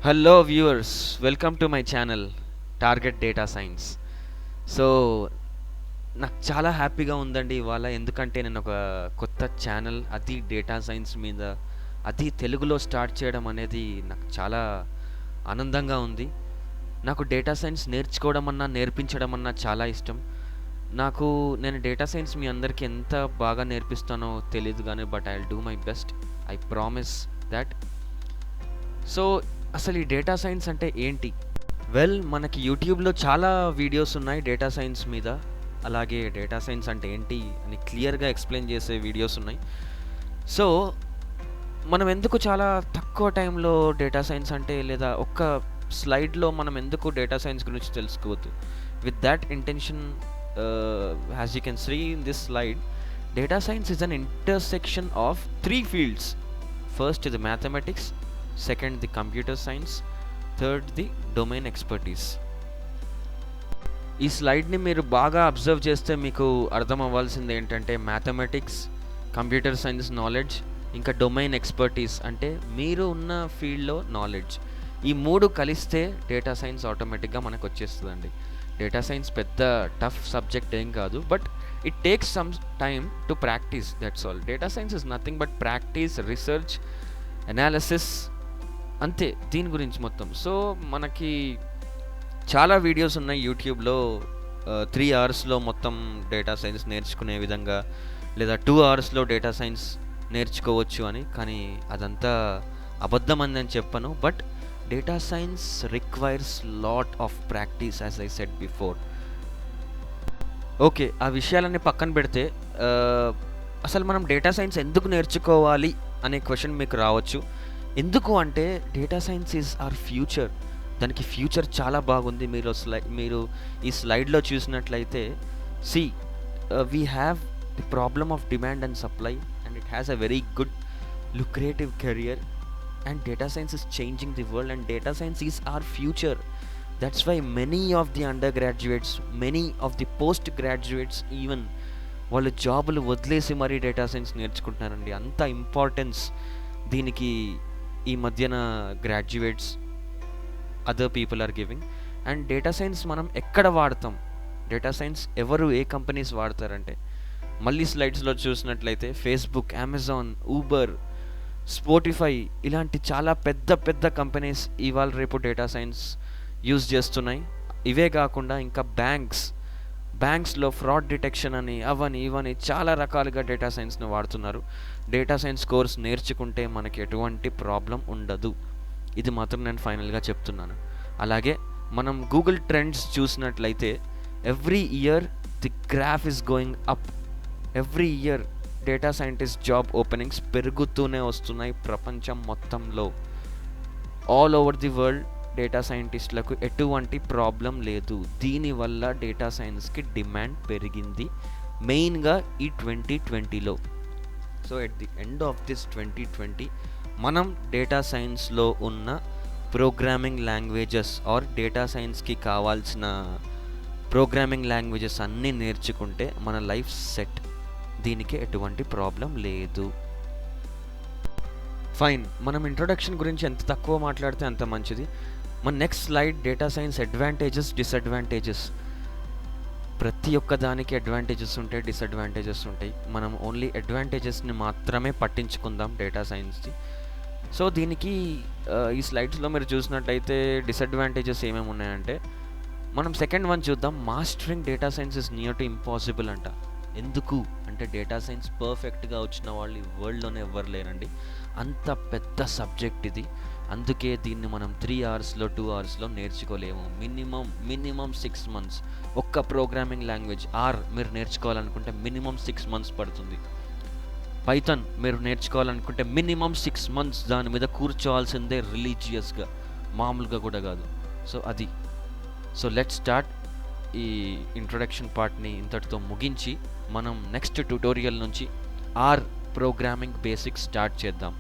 Hello viewers, welcome to my channel target data science. So నాకు చాలా హ్యాపీగా ఉందండి ఇవాళ, ఎందుకంటే నేను ఒక కొత్త ఛానల్ అది డేటా సైన్స్ మీద, అది తెలుగులో స్టార్ట్ చేయడం అనేది నాకు చాలా ఆనందంగా ఉంది. నాకు డేటా సైన్స్ నేర్చుకోవడం అన్నా నేర్పించడం అన్నా చాలా ఇష్టం. నేను డేటా సైన్స్ మీ అందరికీ ఎంత బాగా నేర్పిస్తానో తెలియదు కానీ, but I will do my best. I promise that. So అసలు ఈ డేటా సైన్స్ అంటే ఏంటి? మనకి యూట్యూబ్లో చాలా వీడియోస్ ఉన్నాయి డేటా సైన్స్ మీద. అలాగే డేటా సైన్స్ అంటే ఏంటి అని క్లియర్గా ఎక్స్ప్లెయిన్ చేసే వీడియోస్ ఉన్నాయి. సో మనం ఎందుకు చాలా తక్కువ టైంలో డేటా సైన్స్ అంటే, లేదా ఒక్క స్లైడ్లో మనం ఎందుకు డేటా సైన్స్ గురించి తెలుసుకోవద్దు? With that intention, as you can see in this slide, data science is an intersection of 3 fields. First is the mathematics, second the computer science, third the domain expertise. ఈ స్లైడ్ని మీరు బాగా observe చేస్తే మీకు అర్థం అవ్వాల్సింది ఏంటంటే, మ్యాథమెటిక్స్, కంప్యూటర్ సైన్స్ నాలెడ్జ్, ఇంకా domain expertise అంటే మీరు ఉన్న ఫీల్డ్లో నాలెడ్జ్. ఈ 3 కలిస్తే డేటా సైన్స్ ఆటోమేటిక్గా మనకు వచ్చేస్తుందండి. డేటా సైన్స్ పెద్ద టఫ్ సబ్జెక్ట్ ఏం కాదు, but it takes some time to practice, that's all. Data science is nothing but practice, research, analysis, అంతే దీని గురించి మొత్తం. సో మనకి చాలా వీడియోస్ ఉన్నాయి యూట్యూబ్లో 3 అవర్స్లో మొత్తం డేటా సైన్స్ నేర్చుకునే విధంగా, లేదా 2 అవర్స్లో డేటా సైన్స్ నేర్చుకోవచ్చు అని. కానీ అదంతా అబద్ధం అని నేను చెప్పను, but data science requires lot of practice, as I said before. Okay, ఆ విషయాలన్నీ పక్కన పెడితే, అసలు మనం డేటా సైన్స్ ఎందుకు నేర్చుకోవాలి అనే క్వశ్చన్ మీకు రావచ్చు. ఎందుకు అంటే, data science is our future. దానికి ఫ్యూచర్ చాలా బాగుంది. మీరు ఈ స్లైడ్లో చూసినట్లయితే, C we have the problem of demand and supply, and it has a very good lucrative career, and data science is changing the world, and data science is our future. That's why many of the undergraduates, many of the postgraduates even, వాళ్ళు జాబులు వదిలేసి మరీ data science నేర్చుకుంటున్నారండి. అంత importance దీనికి ఈ మధ్యన graduates, other people are giving. And data science మనం ఎక్కడ వాడతాం, డేటా సైన్స్ ఏ కంపెనీస్ వాడతారంటే, మళ్ళీ స్లైడ్స్లో చూసినట్లయితే ఫేస్బుక్, అమెజాన్, ఊబర్, స్పోటిఫై, ఇలాంటి చాలా పెద్ద పెద్ద కంపెనీస్ ఇవాళ రేపు డేటా సైన్స్ యూజ్ చేస్తున్నాయి. ఇవే కాకుండా ఇంకా బ్యాంక్స్లో ఫ్రాడ్ డిటెక్షన్ అని, అవని ఇవని చాలా రకాలుగా డేటా సైన్స్ని వాడుతున్నారు. డేటా సైన్స్ కోర్స్ నేర్చుకుంటే మనకి ఎటువంటి ప్రాబ్లం ఉండదు, ఇది మాత్రం నేను ఫైనల్గా చెప్తున్నాను. అలాగే మనం గూగుల్ ట్రెండ్స్ చూసినట్లయితే, every year the graph is going up. Every year data scientist job openings పెరుగుతూనే వస్తున్నాయి ప్రపంచం మొత్తంలో. All over the world data సైంటిస్టులకు ఎటువంటి ప్రాబ్లం లేదు. దీనివల్ల డేటా సైన్స్కి డిమాండ్ పెరిగింది, మెయిన్గా ఈ 2020లో. So at the end of this 2020 మనం డేటా సైన్స్లో ఉన్న ప్రోగ్రామింగ్ లాంగ్వేజెస్ ఆర్ డేటా సైన్స్కి కావాల్సిన ప్రోగ్రామింగ్ లాంగ్వేజెస్ అన్నీ నేర్చుకుంటే మన లైఫ్ సెట్. దీనికి ఎటువంటి ప్రాబ్లం లేదు. ఫైన్, మనం ఇంట్రొడక్షన్ గురించి ఎంత తక్కువ మాట్లాడితే అంత మంచిది. మన next slide, data science advantages, disadvantages. ప్రతి ఒక్క దానికి అడ్వాంటేజెస్ ఉంటాయి, డిసడ్వాంటేజెస్ ఉంటాయి. మనం ఓన్లీ అడ్వాంటేజెస్ని మాత్రమే పట్టించుకుందాం డేటా సైన్స్కి. సో దీనికి ఈ స్లైడ్స్లో మీరు చూసినట్లయితే డిసడ్వాంటేజెస్ ఏమేమి ఉన్నాయంటే, మనం సెకండ్ వన్ చూద్దాం. Mastering data science is near to impossible అంట. ఎందుకు అంటే, డేటా సైన్స్ పర్ఫెక్ట్గా వచ్చిన వాళ్ళు ఈ వరల్డ్లోనే ఎవ్వరు లేరండి. అంత పెద్ద సబ్జెక్ట్ ఇది. అందుకే దీన్ని మనం 3 అవర్స్లో 2 అవర్స్లో నేర్చుకోలేము. Minimum 6 months. ఒక్క ప్రోగ్రామింగ్ లాంగ్వేజ్ మీరు నేర్చుకోవాలనుకుంటే మినిమం 6 months పడుతుంది. పైథాన్ మీరు నేర్చుకోవాలనుకుంటే మినిమం 6 months దాని మీద కూర్చోవాల్సిందే, రిలీజియస్గా, మామూలుగా కూడా కాదు. So let's start. ఈ ఇంట్రొడక్షన్ పార్ట్ని ఇంతటితో ముగించి మనం నెక్స్ట్ ట్యుటోరియల్ నుంచి ప్రోగ్రామింగ్ బేసిక్స్ స్టార్ట్ చేద్దాం.